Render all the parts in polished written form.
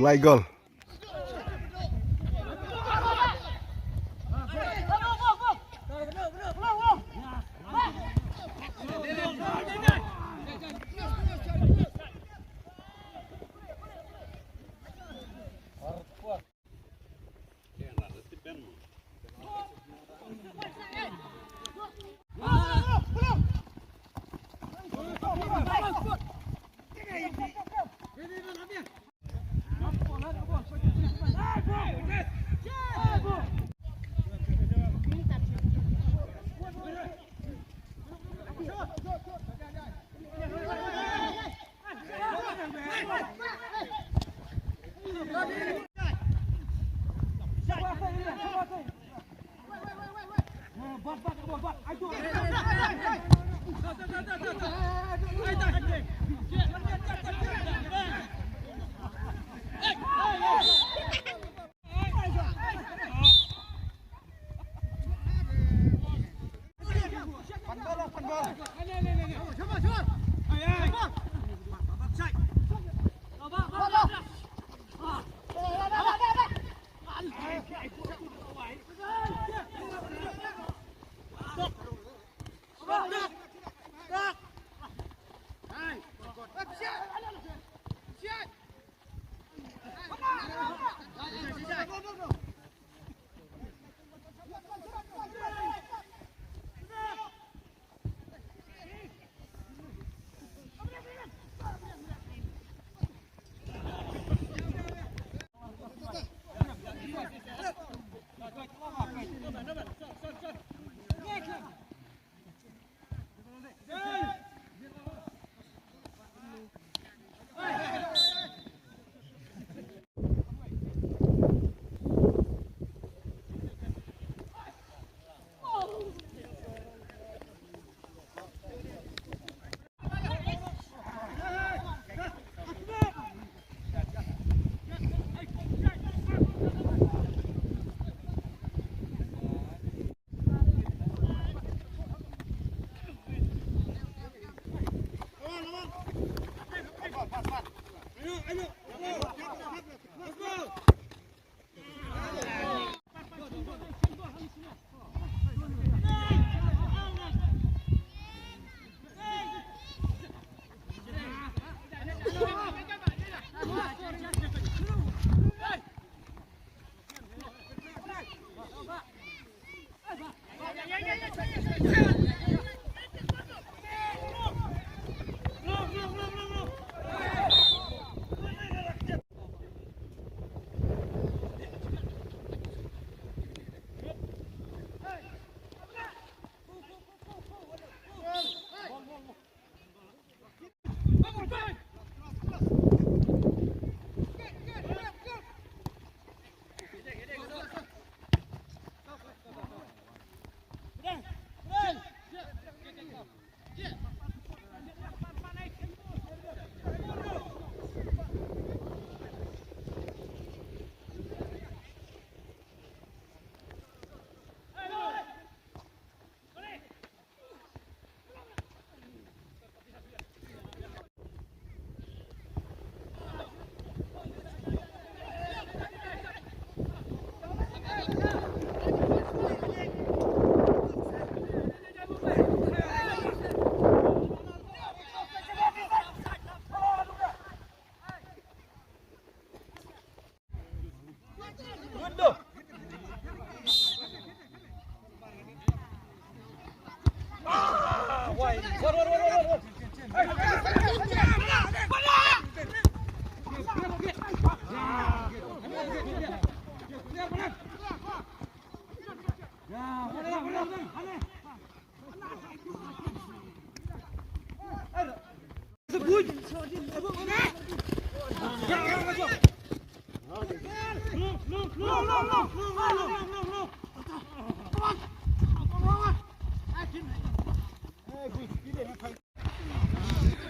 Lại gol.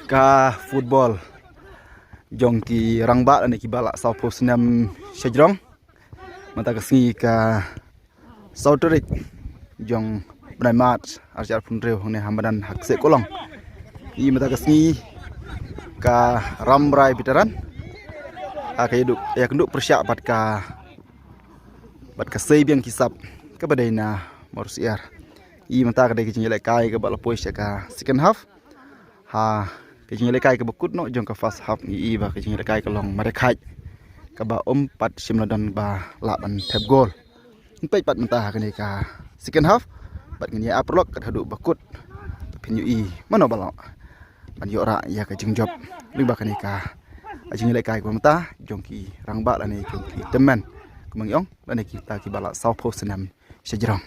Ka football jong ki rangba ane ki bala saupo senam sejrong mata kesengi ka sauterik jong benai mat arjar pun reu ne hamadan hak se kolong I mata kesengi ka ramrai bitaran ka hidup ya kenduk persyak bat ka sei biang kisap ka badaina marusiar I mata ka dai kijing kai ka bala pois ka second half ha kijing kai ka bekut no jong ka first half I ba kijing kai ka long marekhaj ka ba pat simladan ba laban tap gol impai pat mentah kani ka second half bat ngini aprok ka hadu bakut pinyu I mano balo ban yo ra ya ka jingjob ling ba kani ka ajing le kai ko mentah jongki rangba lani jongki teman kemangyong lani kita ki bala south post senam sejerong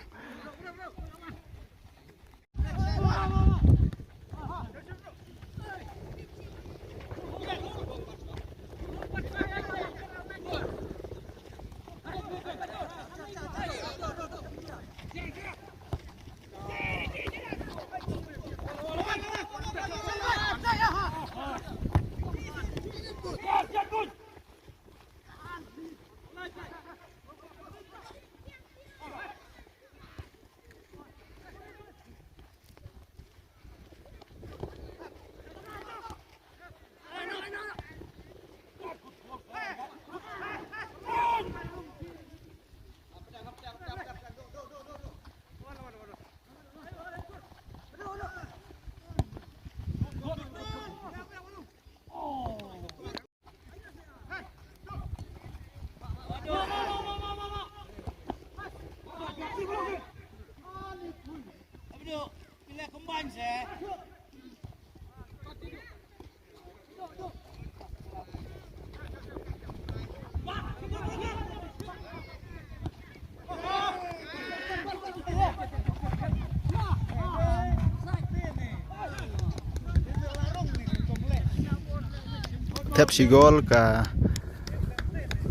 tap sigol ka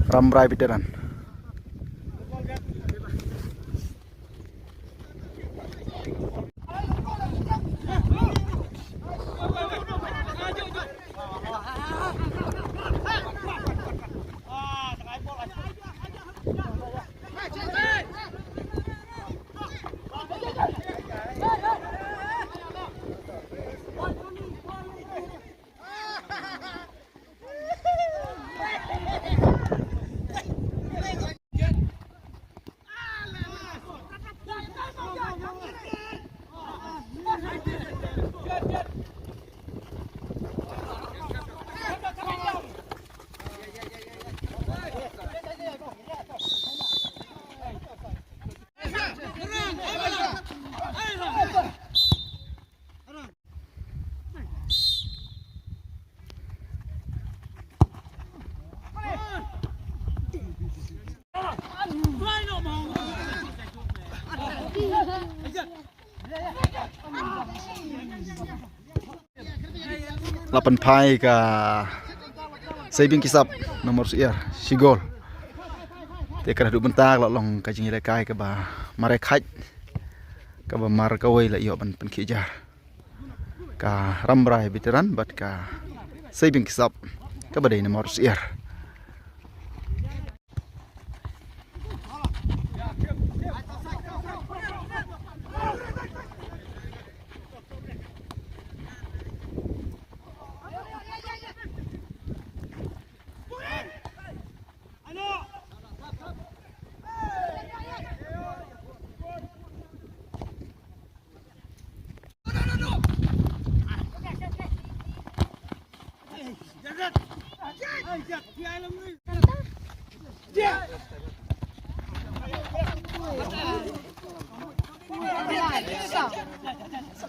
ramrai bitaran lapan pai ka saving kisap nomor siar sigol te kara du bentak long ka jing kai ka ba marekhaj ka ba mar ka wei la yo ban pen khijar ka ramrai biteran bat ka saving kisap ka ba dei nomor siar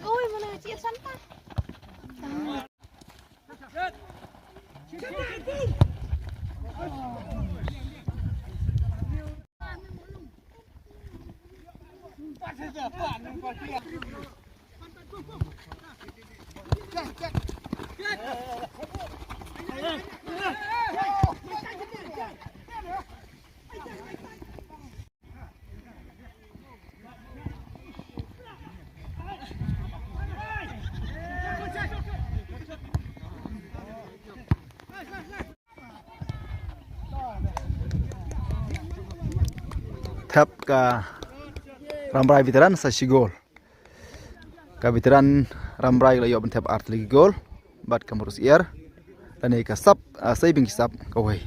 Ôi, mana chị sẵn ta. bentap ka Rambrai veteran sa sigol. Ka veteran Rambrai la yo bentap art lagi gol. Bat kamurus iar. Dan ka sap saving sap kawai.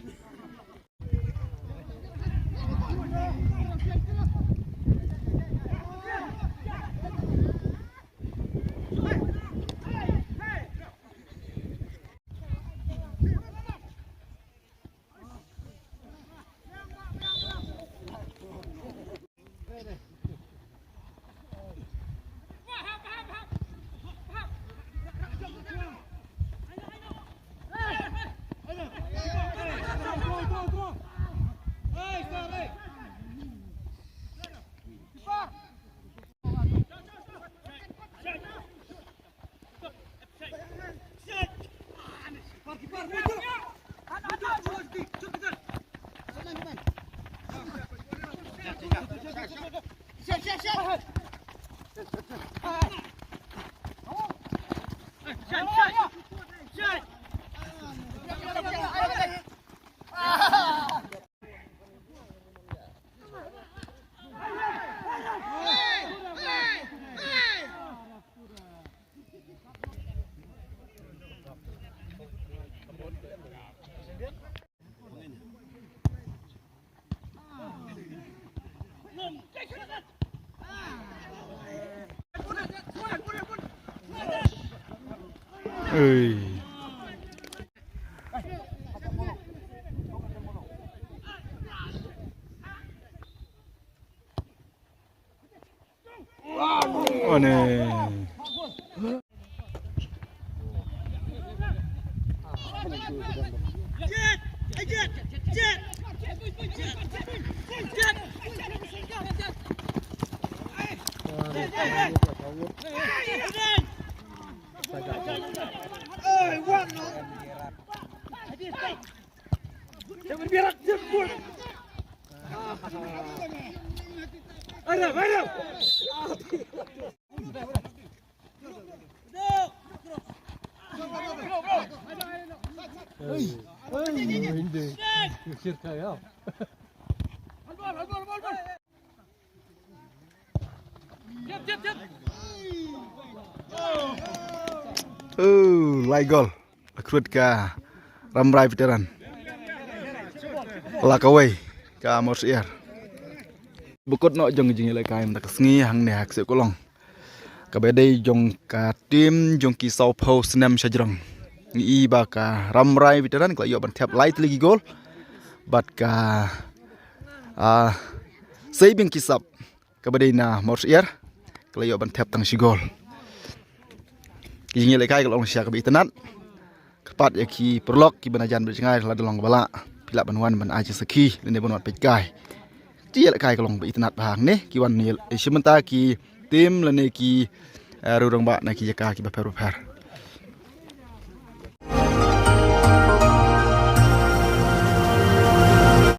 Oh ne. Lai gol. Akrut ka Rambrai veteran. Lakawai ka Mors Air. Bukut no jong jing lai kai mta sngi hang ne hak se kolong. Ka bedai jong ka tim jong ki sau phau snam sajrang. Ngi ba ka Rambrai veteran ka yo ban thap light lagi gol. Bat ka saving kisap ka bedai na Mors Air ka yo ban thap tang si gol. Kini lekai kalau orang siapa internet, kepat ya ki perlok ki benajan berjengai lah dalam kepala, pilak banuan ban aja seki, dan dia banuan pekai. Dia lekai kalau internet bahang ne, ki wan ni sementara ki tim lene ki rurang bak na ki jaka ki bapar.